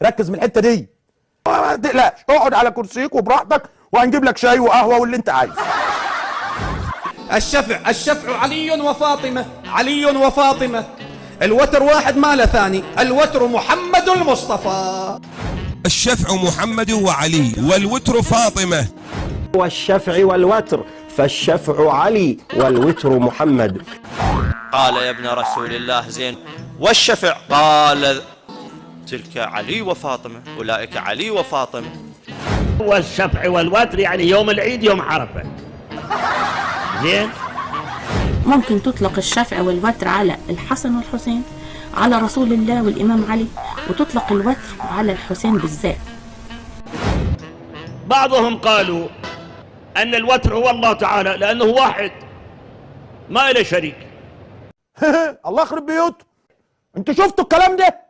ركز من الحته دي، ما تقلقش، اقعد على كرسيك وبراحتك وهنجيب لك شاي وقهوه واللي انت عايزه. الشفع علي وفاطمة، علي وفاطمة. الوتر واحد ما له ثاني، الوتر محمد المصطفى. الشفع محمد وعلي والوتر فاطمة. والشفع والوتر، فالشفع علي والوتر محمد. قال يا ابن رسول الله زين والشفع؟ قال تلك علي وفاطمة، أولئك علي وفاطمة. والشفع والوتر يعني يوم العيد يوم عرفة. زين. ممكن تطلق الشفع والوتر على الحسن والحسين، على رسول الله والإمام علي، وتطلق الوتر على الحسين بالذات. بعضهم قالوا أن الوتر هو الله تعالى لأنه واحد ما إله شريك. الله يخرب بيوتكم، انتوا شفتوا الكلام ده؟